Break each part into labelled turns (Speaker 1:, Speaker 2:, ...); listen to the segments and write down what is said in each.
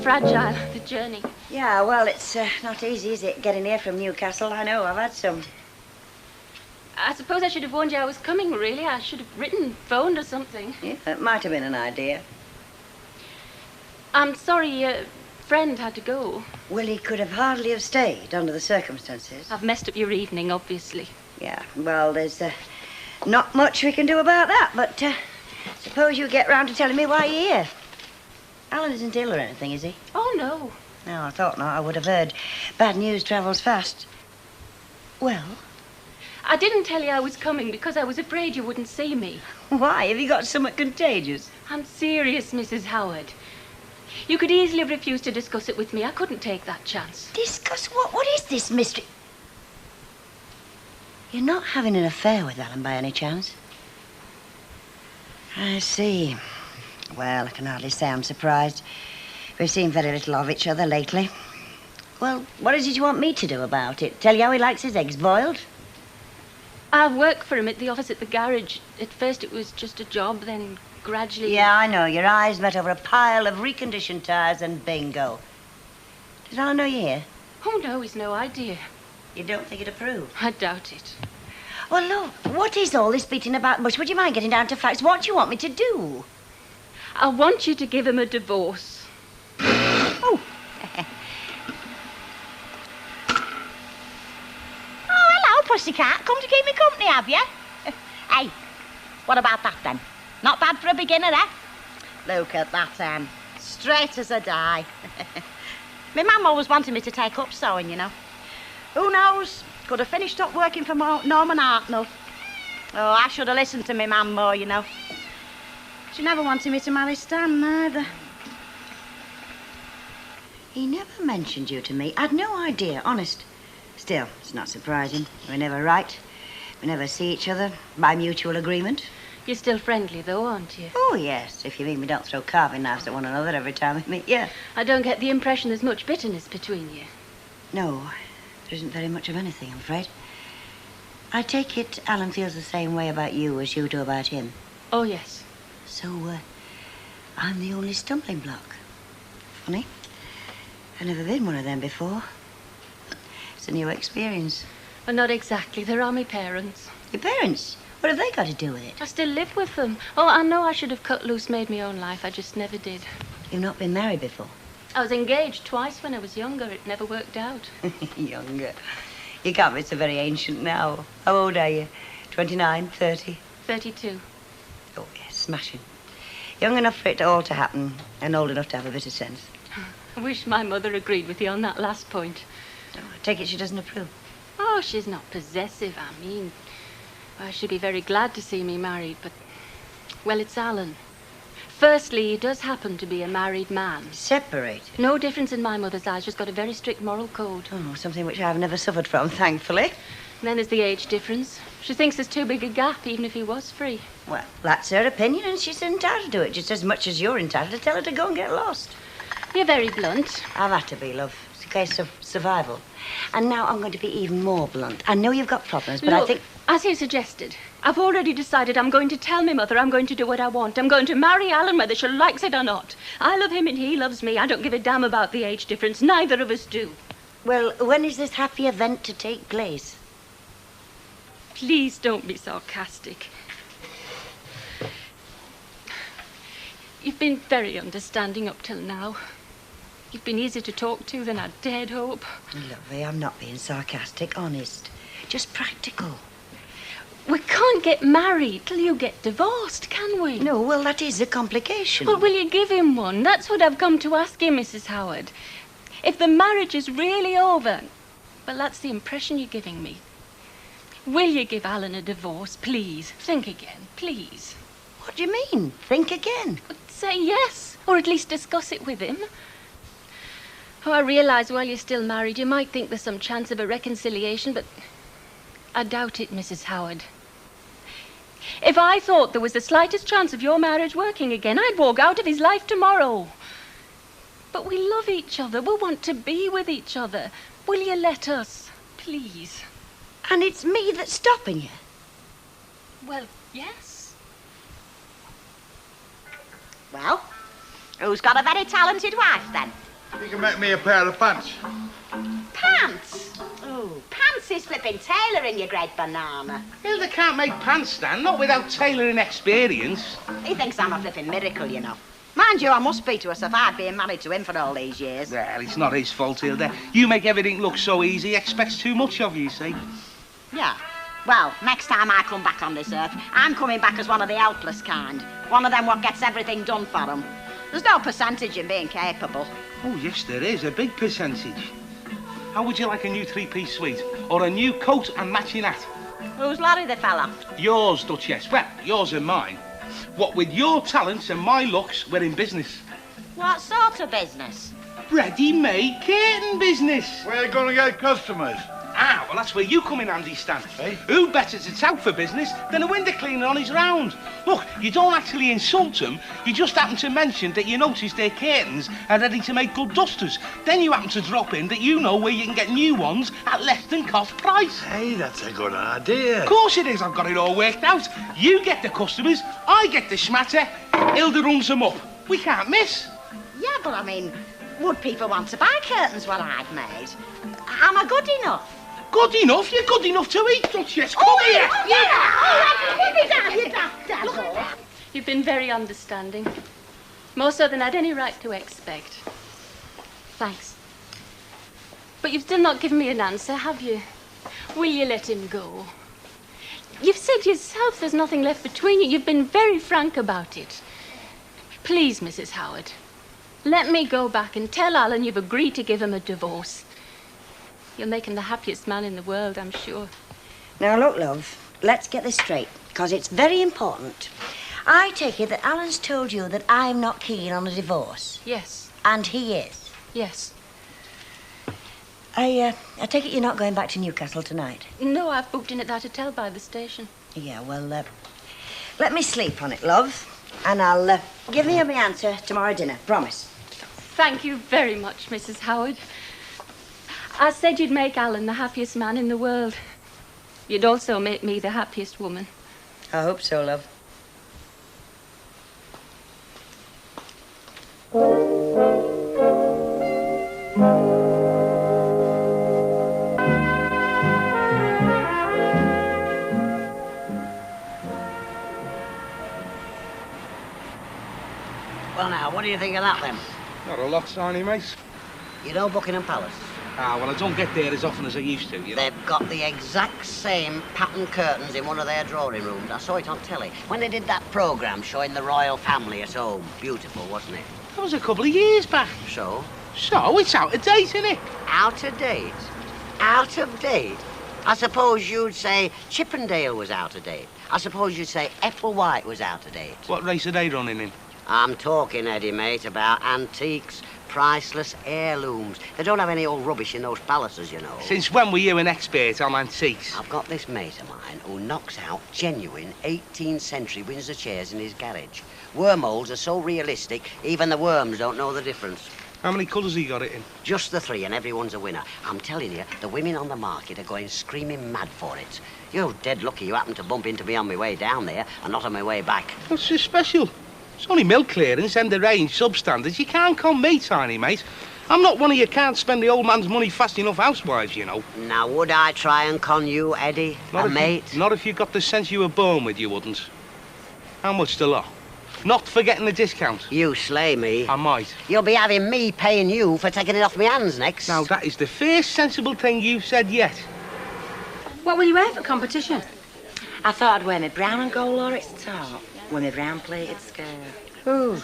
Speaker 1: fragile, the journey.
Speaker 2: Yeah, well, it's not easy, is it, getting here from Newcastle? I know, I've had some.
Speaker 1: I suppose I should have warned you I was coming, really. I should have written, phoned or something.
Speaker 2: Yeah, that might have been an idea.
Speaker 1: I'm sorry, friend had to go.
Speaker 2: Well, he could have hardly have stayed under the circumstances.
Speaker 1: I've messed up your evening, obviously.
Speaker 2: Yeah, well, there's not much we can do about that, but suppose you get round to telling me why you're here. Alan isn't ill or anything, is he?
Speaker 1: Oh, no.
Speaker 2: No, I thought not. I would have heard. Bad news travels fast. Well?
Speaker 1: I didn't tell you I was coming because I was afraid you wouldn't see me.
Speaker 2: Why? Have you got something contagious?
Speaker 1: I'm serious, Mrs. Howard. You could easily have refused to discuss it with me. I couldn't take that chance.
Speaker 2: Discuss what? What is this mystery? You're not having an affair with Alan by any chance? I see. Well, I can hardly say I'm surprised. We've seen very little of each other lately. Well, what is it you want me to do about it? Tell you how he likes his eggs boiled?
Speaker 1: I work for him at the office at the garage. At first it was just a job, then gradually...
Speaker 2: Yeah, I know. Your eyes met over a pile of reconditioned tyres and bingo. Did Alan know you're here?
Speaker 1: Oh, no, he's no idea.
Speaker 2: You don't think he'd approve?
Speaker 1: I doubt it.
Speaker 2: Well, look, what is all this beating about bush? Would you mind getting down to facts? What do you want me to do?
Speaker 1: I want you to give him a divorce.
Speaker 2: Oh.
Speaker 3: Oh, hello, pussycat. Come to keep me company, have you? Hey, what about that, then? Not bad for a beginner, eh? Look at that, straight as a die. My mum always wanted me to take up sewing, you know. Who knows? Could have finished up working for Norman Hartnell. Oh, I should have listened to my mum more, you know. She never wanted me to marry Stan, neither.
Speaker 2: He never mentioned you to me. I'd no idea, honest. Still, it's not surprising. We're never right. We never see each other by mutual agreement.
Speaker 1: You're still friendly, though, aren't you?
Speaker 2: Oh, yes. If you mean we don't throw carving knives at one another every time we meet, yeah.
Speaker 1: I don't get the impression there's much bitterness between you.
Speaker 2: No, there isn't very much of anything, I'm afraid. I take it Alan feels the same way about you as you do about him.
Speaker 1: Oh, yes.
Speaker 2: So, I'm the only stumbling block. Funny. I've never been one of them before. It's a new experience.
Speaker 1: Well, not exactly. They're my parents.
Speaker 2: Your parents? What have they got to do with it?
Speaker 1: I still live with them. Oh, I know I should have cut loose, made my own life. I just never did.
Speaker 2: You've not been married before?
Speaker 1: I was engaged twice when I was younger. It never worked out.
Speaker 2: Younger? You can't be so very ancient now. How old are you? 29, 30?
Speaker 1: 32.
Speaker 2: Oh, yes, smashing. Young enough for it all to happen and old enough to have a bit of sense.
Speaker 1: I wish my mother agreed with you on that last point.
Speaker 2: Oh, I take it she doesn't approve.
Speaker 1: Oh, she's not possessive, I mean. Well, she'd be very glad to see me married, but... Well, it's Alan. Firstly, he does happen to be a married man.
Speaker 2: Separated?
Speaker 1: No difference in my mother's eyes. She's got a very strict moral code.
Speaker 2: Oh, something which I've never suffered from, thankfully.
Speaker 1: And then there's the age difference. She thinks there's too big a gap, even if he was free.
Speaker 2: Well, that's her opinion, and she's entitled to it, just as much as you're entitled to tell her to go and get lost.
Speaker 1: You're very blunt.
Speaker 2: I've had to be, love. It's a case of survival. And now I'm going to be even more blunt. I know you've got problems, but
Speaker 1: Look,
Speaker 2: I think...
Speaker 1: as you suggested, I've already decided I'm going to tell my mother I'm going to do what I want. I'm going to marry Alan whether she likes it or not. I love him and he loves me. I don't give a damn about the age difference. Neither of us do.
Speaker 2: Well, when is this happy event to take place?
Speaker 1: Please don't be sarcastic. You've been very understanding up till now. You've been easier to talk to than I dared hope.
Speaker 2: Lovey, I'm not being sarcastic, honest. Just practical.
Speaker 1: We can't get married till you get divorced, can we?
Speaker 2: No, well, that is a complication.
Speaker 1: Well, will you give him one? That's what I've come to ask you, Mrs. Howard. If the marriage is really over, well, that's the impression you're giving me. Will you give Alan a divorce, please? Think again, please.
Speaker 2: What do you mean? Think again?
Speaker 1: Say yes, or at least discuss it with him. Oh, I realise while you're still married, you might think there's some chance of a reconciliation, but I doubt it, Mrs. Howard. If I thought there was the slightest chance of your marriage working again, I'd walk out of his life tomorrow. But we love each other. We want to be with each other. Will you let us, please?
Speaker 2: And it's me that's stopping you?
Speaker 1: Well, yes.
Speaker 3: Well, who's got a very talented wife, then?
Speaker 4: You can make me a pair of pants.
Speaker 3: Pants? Oh, pants is flipping tailoring, you great banana.
Speaker 5: Hilda can't make pants, Stan, not without tailoring experience.
Speaker 3: He thinks I'm a flipping miracle, you know. Mind you, I must be to us if I've been married to him for all these years.
Speaker 5: Well, it's not his fault, Hilda. You make everything look so easy, he expects too much of you, see?
Speaker 3: Yeah. Well, next time I come back on this earth, I'm coming back as one of the helpless kind. One of them what gets everything done for them. There's no percentage in being capable.
Speaker 5: Oh, yes, there is, a big percentage. How would you like a new three-piece suite? Or a new coat and matching hat?
Speaker 3: Who's Larry the fella?
Speaker 5: Yours, Duchess. Well, yours and mine. What with your talents and my looks, we're in business.
Speaker 3: What sort of business?
Speaker 5: Ready-made curtain business.
Speaker 4: Where are you going to get customers?
Speaker 5: Ah, well, that's where you come in handy, Stan.
Speaker 4: Hey?
Speaker 5: Who better to tout for business than a window cleaner on his round? Look, you don't actually insult them. You just happen to mention that you notice their curtains are ready to make good dusters. Then you happen to drop in that you know where you can get new ones at less than cost price.
Speaker 4: Hey, that's a good idea.
Speaker 5: Of course it is. I've got it all worked out. You get the customers, I get the schmatter. Hilda runs them up. We can't miss.
Speaker 3: Yeah, but I mean, would people want to buy curtains what I've made? Am I good enough?
Speaker 5: Good enough? You're good enough to eat, Duchess. Come here.
Speaker 1: You've been very understanding. More so than I'd any right to expect. Thanks. But you've still not given me an answer, have you? Will you let him go? You've said yourself there's nothing left between you. You've been very frank about it. Please, Mrs. Howard, let me go back and tell Alan you've agreed to give him a divorce. You'll make him the happiest man in the world, I'm sure.
Speaker 2: Now, look, love, let's get this straight, because it's very important. I take it that Alan's told you that I'm not keen on a divorce.
Speaker 1: Yes.
Speaker 2: And he is.
Speaker 1: Yes.
Speaker 2: I take it you're not going back to Newcastle tonight?
Speaker 1: No, I've booked in at that hotel by the station.
Speaker 2: Yeah, well, let me sleep on it, love. And I'll give you my answer tomorrow dinner, promise.
Speaker 1: Thank you very much, Mrs. Howard. I said you'd make Alan the happiest man in the world. You'd also make me the happiest woman.
Speaker 2: I hope so, love.
Speaker 6: Well, now, what do you think of that, then?
Speaker 5: Not a lot, Tiny, mate.
Speaker 6: You know Buckingham Palace?
Speaker 5: Ah, well, I don't get there as often as I used to, you know.
Speaker 6: They've got the exact same pattern curtains in one of their drawing rooms. I saw it on telly when they did that programme showing the royal family at home. Beautiful, wasn't it?
Speaker 5: That was a couple of years back.
Speaker 6: So?
Speaker 5: So, it's out of date, isn't it?
Speaker 6: Out of date? Out of date? I suppose you'd say Chippendale was out of date. I suppose you'd say Epplewhite was out of date.
Speaker 5: What race are they running in?
Speaker 6: I'm talking, Eddie, mate, about antiques, priceless heirlooms. They don't have any old rubbish in those palaces, you know.
Speaker 5: Since when were you an expert on antiques?
Speaker 6: I've got this mate of mine who knocks out genuine 18th century Windsor chairs in his garage. Wormholes are so realistic, even the worms don't know the difference.
Speaker 5: How many colours he got it in?
Speaker 6: Just the three, and everyone's a winner. I'm telling you, the women on the market are going screaming mad for it. You're dead lucky you happened to bump into me on my way down there and not on my way back.
Speaker 5: What's so special? It's only milk clearance, end of range, substandard. You can't con me, Tiny, mate. I'm not one of you can't spend the old man's money fast enough housewives, you know.
Speaker 6: Now, would I try and con you, Eddie? Mate?
Speaker 5: Not if you got the sense you were born with, you wouldn't. How much the lot? Not forgetting the discount.
Speaker 6: You slay me.
Speaker 5: I might.
Speaker 6: You'll be having me paying you for taking it off my hands next.
Speaker 5: Now, that is the first sensible thing you've said yet.
Speaker 7: What will you wear for competition? I thought I'd wear my brown and gold Laureate's top with my brown pleated skirt. Ooh.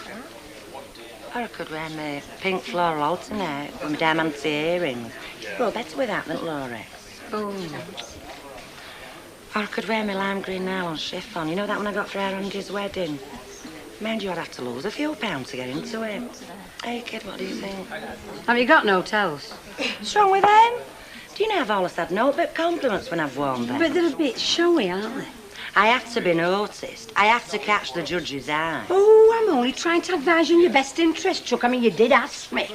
Speaker 7: Or I could wear my pink floral alternate with my diamante earrings. Well, better with that than Laureate's. Ooh. Or I could wear my lime green nylon chiffon. You know that one I got for Aaron's wedding? Mind you, I'd have to lose a few pounds to get into it. Hey, kid, what do you think?
Speaker 8: Have you got no tells?
Speaker 7: What's wrong with them? Do you know I've always had no but compliments when I've worn them?
Speaker 8: But they're a bit showy, aren't they?
Speaker 7: I have to be noticed. I have to catch the judge's eye.
Speaker 8: Oh, I'm only trying to advise you in your best interest, Chuck. I mean, you did ask me.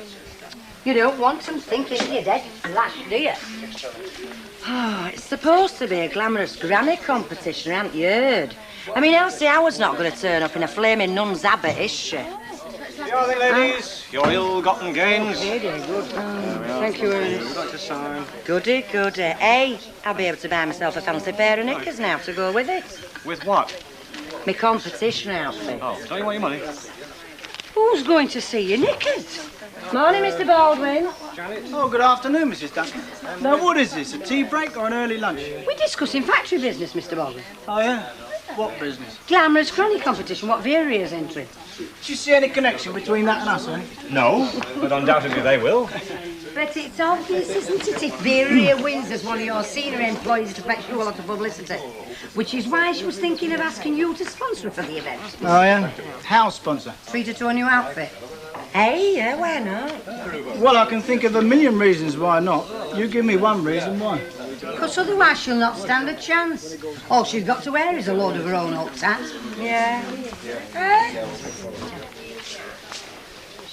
Speaker 8: You don't want them thinking you're dead flash, do you?
Speaker 7: Oh, it's supposed to be a glamorous granny competition, haven't you heard? I mean, Elsie Howard's not going to turn up in a flaming nun's habit, is she?
Speaker 9: Your thing, ladies. Your ill-gotten gains.
Speaker 8: Thank you, Ernest.
Speaker 9: You'd like to sign.
Speaker 7: Goody, goody. Hey, I'll be able to buy myself a fancy pair of knickers now to go with it.
Speaker 9: With what?
Speaker 7: My competition outfit.
Speaker 9: Oh, don't you want your money?
Speaker 8: Who's going to see your knickers?
Speaker 7: Morning, Mr. Baldwin.
Speaker 10: Oh, good afternoon, Mrs. Duncan. Now, what is this, a tea break or an early lunch?
Speaker 8: We're discussing factory business, Mr. Baldwin.
Speaker 10: Oh, yeah? What business?
Speaker 8: Glamorous granny competition, what Vera is entering.
Speaker 10: Do you see any connection between that and us, eh?
Speaker 9: No, but undoubtedly they will.
Speaker 8: But it's obvious, isn't it, if Vera wins as one of your senior employees to fetch you a lot of publicity. Which is why she was thinking of asking you to sponsor her for the event.
Speaker 10: Oh, yeah? House sponsor?
Speaker 8: Treat her to a new outfit.
Speaker 7: Hey, yeah, why not?
Speaker 10: Well, I can think of a million reasons why not. You give me one reason why.
Speaker 8: Because otherwise she'll not stand a chance. All she's got to wear is a load of her own old tat.
Speaker 7: Yeah.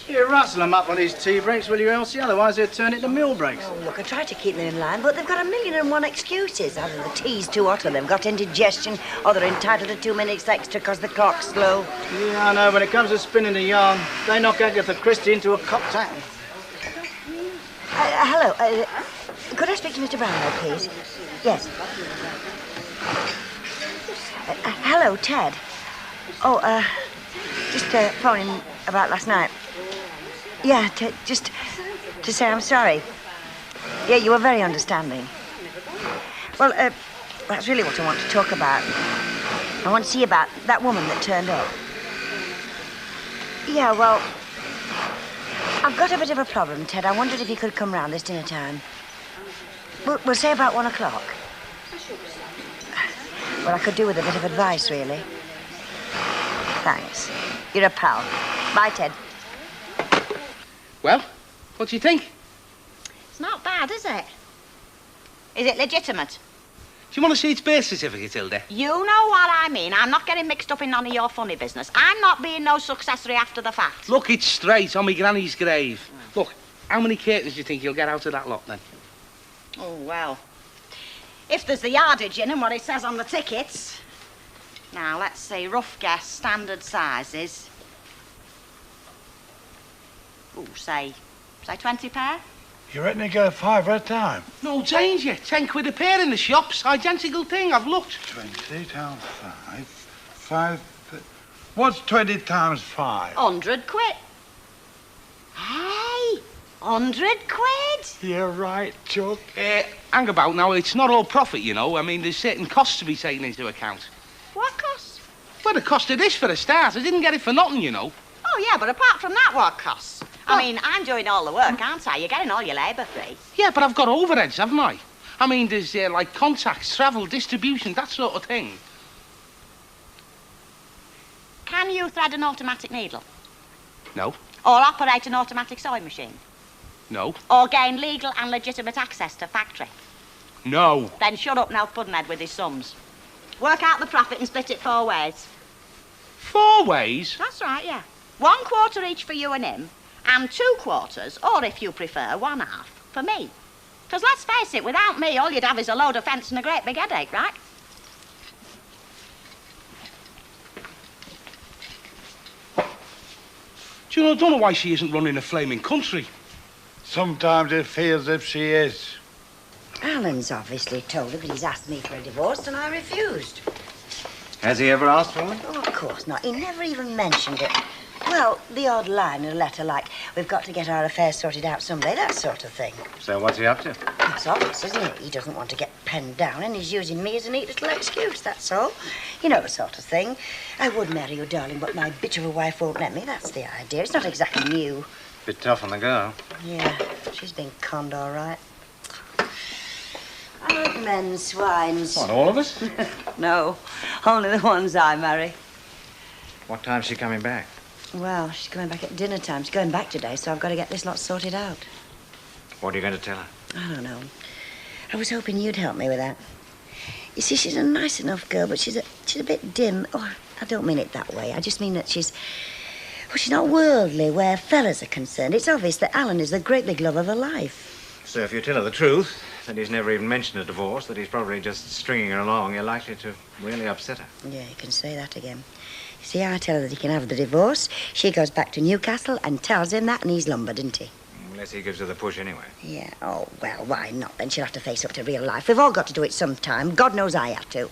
Speaker 10: You rustle them up on these tea breaks, will you, Elsie? Otherwise they'll turn into meal breaks.
Speaker 2: Oh, look, I try to keep them in line, but they've got 1,000,001 excuses. Either the tea's too hot, or they've got indigestion, or they're entitled to 2 minutes extra because the clock's slow.
Speaker 10: Yeah, I know. When it comes to spinning the yarn, they knock Agatha Christie into a cocked hat.
Speaker 2: Hello. Could I speak to Mr. Brownlow, please? Yes. Hello, Ted. Oh, just phoning about last night. Yeah, just to say I'm sorry. Yeah, you were very understanding. Well, that's really what I want to talk about. I want to see about that woman that turned up. Yeah, well, I've got a bit of a problem, Ted. I wondered if you could come round this dinner time. We'll say about 1 o'clock. Well, I could do with a bit of advice, really. Thanks. You're a pal. Bye, Ted.
Speaker 5: Well, what do you think?
Speaker 3: It's not bad, is it? Is it legitimate?
Speaker 5: Do you want to see its birth certificate, Hilda?
Speaker 3: You know what I mean. I'm not getting mixed up in none of your funny business. I'm not being no successory after the fact.
Speaker 5: Look, it's straight on my granny's grave. Look, how many curtains do you think you'll get out of that lot, then?
Speaker 3: Oh, well. If there's the yardage in and what it says on the tickets. Now, let's see. Rough guess, standard sizes. Oh, say 20 pair?
Speaker 4: You reckon you go 5 at a time?
Speaker 5: No danger. 10 quid a pair in the shops. Identical thing. I've looked.
Speaker 4: 20 times 5. 5. What's 20 times 5?
Speaker 3: 100 quid. Hey, 100 quid?
Speaker 4: You're right, Chuck.
Speaker 5: Hang about now. It's not all profit, you know. I mean, there's certain costs to be taken into account.
Speaker 3: What costs?
Speaker 5: Well, the cost of this for a start. I didn't get it for nothing, you know.
Speaker 3: Oh, yeah, but apart from that, what costs? I mean, I'm doing all the work, aren't I? You're getting all your labour free.
Speaker 5: Yeah, but I've got overheads, haven't I? I mean, there's, like, contacts, travel, distribution, that sort of thing.
Speaker 3: Can you thread an automatic needle?
Speaker 5: No.
Speaker 3: Or operate an automatic sewing machine?
Speaker 5: No.
Speaker 3: Or gain legal and legitimate access to factory?
Speaker 5: No.
Speaker 3: Then shut up Nell Puddinhead with his sums. Work out the profit and split it 4 ways.
Speaker 5: 4 ways?
Speaker 3: That's right, yeah. 1 quarter each for you and him, and 2 quarters, or if you prefer, 1/2, for me. Because let's face it, without me, all you'd have is a load of fence and a great big headache, right?
Speaker 5: Do you know, I don't know why she isn't running a flaming country.
Speaker 4: Sometimes it feels as if she is.
Speaker 2: Alan's obviously told her that he's asked me for a divorce, and I refused.
Speaker 9: Has he ever asked for one?
Speaker 2: Oh, of course not. He never even mentioned it. Well, the odd line in a letter like, we've got to get our affairs sorted out someday, that sort of thing.
Speaker 9: So what's he up to?
Speaker 2: It's obvious, isn't it? He doesn't want to get penned down, and he's using me as a neat little excuse, that's all. You know the sort of thing. I would marry you, darling, but my bitch of a wife won't let me. That's the idea. It's not exactly new.
Speaker 9: Bit tough on the girl.
Speaker 2: Yeah, she's been conned all right. Aren't men swines?
Speaker 9: What, all of us?
Speaker 2: No, only the ones I marry.
Speaker 9: What time's she coming back?
Speaker 2: Well, she's going back at dinner time. She's going back today, so I've got to get this lot sorted out.
Speaker 9: What are you going to tell her?
Speaker 2: I don't know. I was hoping you'd help me with that. You see, she's a nice enough girl, but she's a bit dim. Oh, I don't mean it that way. I just mean that she's not worldly where fellas are concerned. It's obvious that Alan is the great big love of her life.
Speaker 9: So if you tell her the truth, that he's never even mentioned a divorce, that he's probably just stringing her along, you're likely to really upset her.
Speaker 2: Yeah, you can say that again. See, I tell her that he can have the divorce. She goes back to Newcastle and tells him that, and he's lumbered, isn't he?
Speaker 9: Unless he gives her the push anyway.
Speaker 2: Yeah, oh, well, why not? Then she'll have to face up to real life. We've all got to do it sometime. God knows I have to.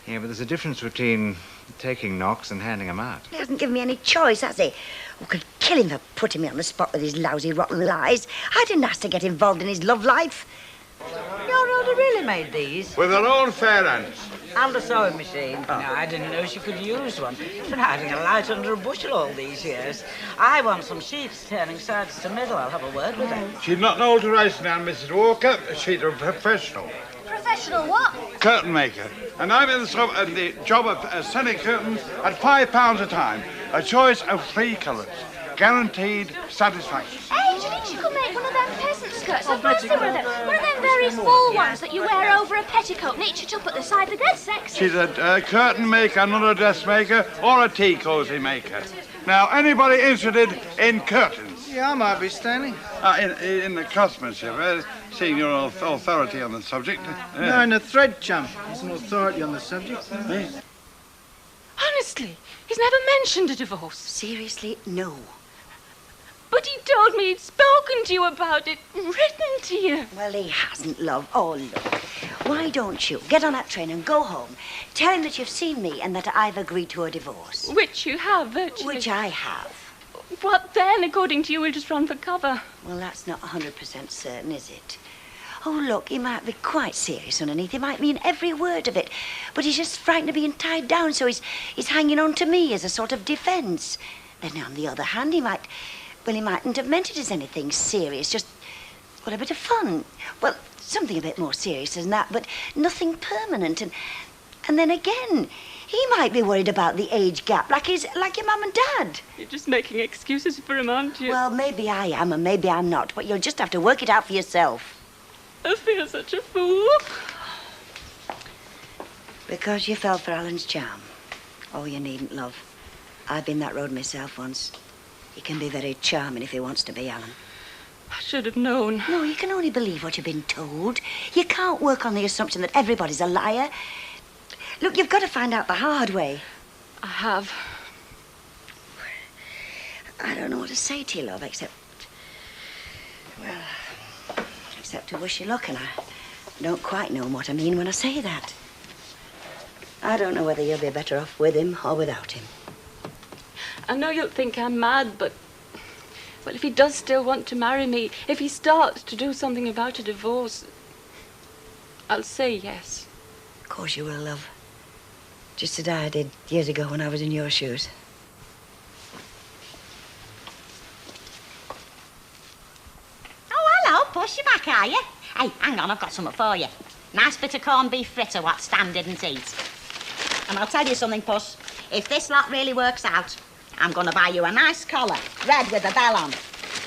Speaker 9: Yeah, but there's a difference between taking knocks and handing them out.
Speaker 2: He hasn't given me any choice, has he? I could kill him for putting me on the spot with his lousy, rotten lies. I didn't ask to get involved in his love life.
Speaker 7: Your Rhoda really made these?
Speaker 4: With her own fair hands.
Speaker 7: And a sewing machine. No, I didn't know she could use one. She's been hiding a light under a bushel all these years. I want some sheets turning sides to middle. I'll have a word with her.
Speaker 4: She'd not know to write down, Mrs. Walker. She's a professional.
Speaker 8: Professional what?
Speaker 4: Curtain maker. And I'm in the job of selling curtains at £5 a time. A choice of 3 colours. Guaranteed satisfaction.
Speaker 11: Hey, do you think she could make one of them peasant skirts? I've got some of them. One of them very full ones that you wear over a petticoat, knit up at the side. They're dead sexy.
Speaker 4: She's a curtain maker, not a dressmaker, or a tea cosy maker. Now, anybody interested in curtains?
Speaker 10: Yeah, I might be, Stanley.
Speaker 4: In the craftsmanship, seeing your authority on the subject.
Speaker 10: No, in the thread, chum. He's an authority on the subject.
Speaker 1: Honestly, he's never mentioned a divorce.
Speaker 2: Seriously, no.
Speaker 1: But he told me he'd spoken to you about it, written to you.
Speaker 2: Well, he hasn't, love. Oh, look. Why don't you get on that train and go home? Tell him that you've seen me and that I've agreed to a divorce.
Speaker 1: Which you have, virtually.
Speaker 2: Which I have.
Speaker 1: What then, according to you, will just run for cover?
Speaker 2: Well, that's not 100% certain, is it? Oh, look, he might be quite serious underneath. He might mean every word of it. But he's just frightened of being tied down, so he's hanging on to me as a sort of defence. Then, on the other hand, he mightn't have meant it as anything serious, just, well, a bit of fun. Well, something a bit more serious than that, but nothing permanent. And then again, he might be worried about the age gap, like your mum and dad.
Speaker 1: You're just making excuses for him, aren't you?
Speaker 2: Well, maybe I am and maybe I'm not, but you'll just have to work it out for yourself.
Speaker 1: I feel such a fool.
Speaker 2: Because you fell for Alan's charm. Oh, you needn't, love. I've been that road myself once. He can be very charming if he wants to be, Alan.
Speaker 1: I should have known.
Speaker 2: No, you can only believe what you've been told. You can't work on the assumption that everybody's a liar. Look, you've got to find out the hard way.
Speaker 1: I have.
Speaker 2: I don't know what to say to you, love, except to wish you luck, and I don't quite know what I mean when I say that. I don't know whether you'll be better off with him or without him.
Speaker 1: I know you'll think I'm mad, but... Well, if he does still want to marry me, if he starts to do something about a divorce, I'll say yes.
Speaker 2: Of course you will, love. Just as I did years ago when I was in your shoes.
Speaker 3: Oh, hello, push you back, are you? Hey, hang on, I've got something for you. Nice bit of corned beef fritter what Stan didn't eat. And I'll tell you something, Puss. If this lot really works out, I'm going to buy you a nice collar, red with a bell on.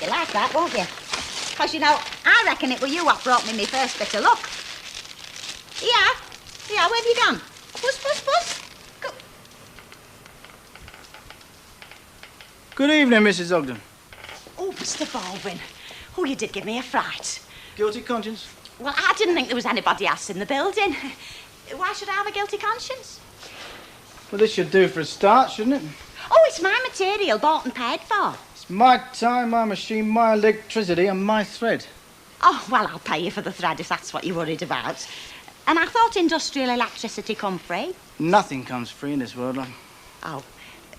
Speaker 3: You'll like that, won't you? Because, you know, I reckon it were you what brought me my first bit of luck. Yeah, where have you gone? Puss. Go.
Speaker 10: Good evening, Mrs. Ogden.
Speaker 3: Oh, Mr. Baldwin. Oh, you did give me a fright.
Speaker 10: Guilty conscience?
Speaker 3: Well, I didn't think there was anybody else in the building. Why should I have a guilty conscience?
Speaker 10: Well, this should do for a start, shouldn't it?
Speaker 3: Oh, it's my material, bought and paid for.
Speaker 10: It's my time, my machine, my electricity and my thread.
Speaker 3: Oh, well, I'll pay you for the thread if that's what you're worried about. And I thought industrial electricity come free.
Speaker 10: Nothing comes free in this world, love.
Speaker 3: Oh,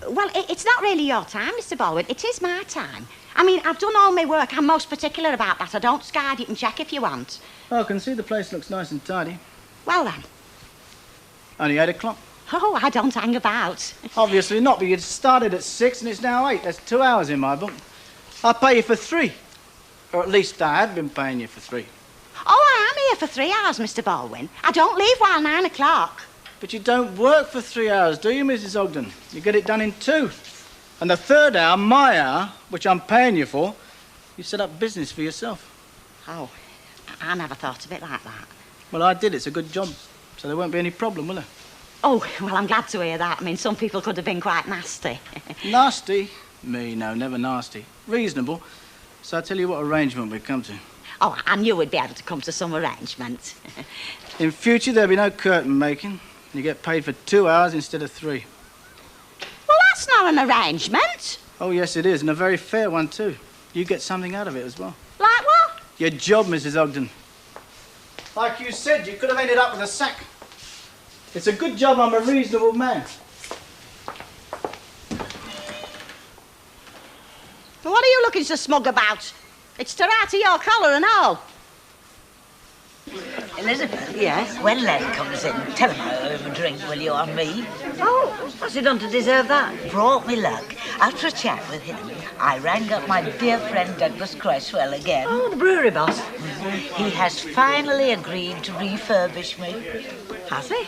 Speaker 3: well, it's not really your time, Mr. Baldwin. It is my time. I mean, I've done all my work. I'm most particular about that. I don't scard. You can check if you want.
Speaker 10: Oh, I can see the place looks nice and tidy.
Speaker 3: Well, then.
Speaker 10: Only 8 o'clock.
Speaker 3: Oh, I don't hang about.
Speaker 10: Obviously not, but you started at 6 and it's now 8. That's 2 hours in my book. I'll pay you for 3. Or at least I have been paying you for 3.
Speaker 3: Oh, I am here for 3 hours, Mr. Baldwin. I don't leave while 9 o'clock.
Speaker 10: But you don't work for 3 hours, do you, Mrs. Ogden? You get it done in 2. And the third hour, my hour, which I'm paying you for, you set up business for yourself.
Speaker 3: Oh, I never thought of it like that.
Speaker 10: Well, I did. It's a good job. So there won't be any problem, will there?
Speaker 3: Oh, well, I'm glad to hear that. I mean, some people could have been quite nasty.
Speaker 10: Nasty? Me, no, never nasty. Reasonable. So I'll tell you what arrangement we've come to.
Speaker 3: Oh, I knew we'd be able to come to some arrangement.
Speaker 10: In future, there'll be no curtain making. You get paid for 2 hours instead of 3.
Speaker 3: That's not an arrangement.
Speaker 10: Oh, yes, it is, and a very fair one, too. You get something out of it as well.
Speaker 3: Like what?
Speaker 10: Your job, Mrs. Ogden. Like you said, you could have ended up with a sack. It's a good job I'm a reasonable man.
Speaker 3: What are you looking so smug about? It's to right of your collar and all.
Speaker 2: Elizabeth? Yes? When Len comes in, tell him I owe him a drink, will you, on me? Oh, what's he done to deserve that? Brought me luck. After a chat with him, I rang up my dear friend Douglas Cresswell again. Oh, the brewery boss. He has finally agreed to refurbish me. Has he?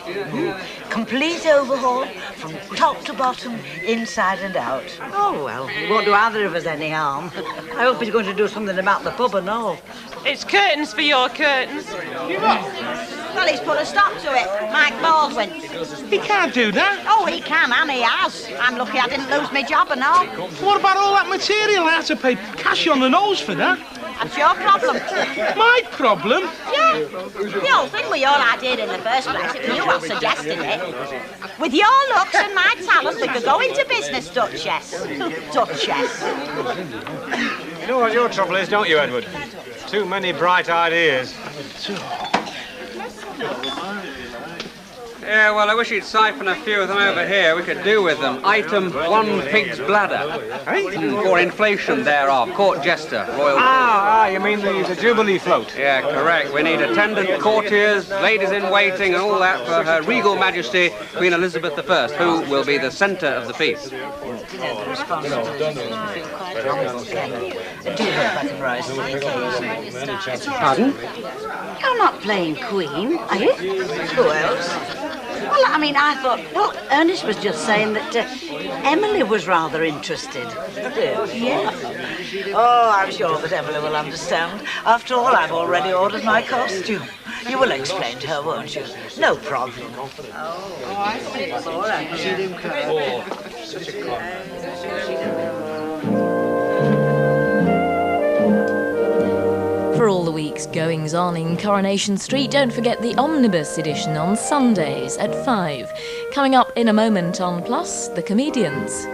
Speaker 2: Complete overhaul, from top to bottom, inside and out. Oh, well, it won't do either of us any harm. I hope he's going to do something about the pub and all.
Speaker 12: It's curtains for your curtains.
Speaker 3: Well, he's put a stop to it. Mike Baldwin.
Speaker 5: He can't do that.
Speaker 3: Oh, he can, and he has. I'm lucky I didn't lose my job and all.
Speaker 5: What about all that material? I had to pay cash on the nose for that.
Speaker 3: That's your problem.
Speaker 5: My problem?
Speaker 3: Yeah. The whole thing was your idea in the first place. It was you that suggested it. With your looks and my talent, we could go into business, Duchess. Duchess.
Speaker 9: You know what your trouble is, don't you, Edward? Too many bright ideas.
Speaker 13: Yeah, well, I wish you'd siphon a few of them over here. We could do with them. Item 1 pig's bladder. For inflation thereof. Court jester, royal...
Speaker 9: You mean the Jubilee float?
Speaker 13: Yeah, correct. We need attendant courtiers, ladies in waiting, and all that for Her Regal Majesty, Queen Elizabeth I, who will be the centre of the feast.
Speaker 2: Do hope I can rise to the occasion.
Speaker 13: Pardon?
Speaker 8: You're not playing Queen, are you?
Speaker 2: Who else?
Speaker 8: Well, I mean, I thought... Well, Ernest was just saying that Emily was rather interested.
Speaker 2: Yeah. Oh, I'm sure that Emily will understand. After all, I've already ordered my costume. You will explain to her, won't you? No problem. Oh, I see. All right.
Speaker 14: For all the week's goings-on in Coronation Street, don't forget the Omnibus edition on Sundays at 5. Coming up in a moment on Plus, The Comedians.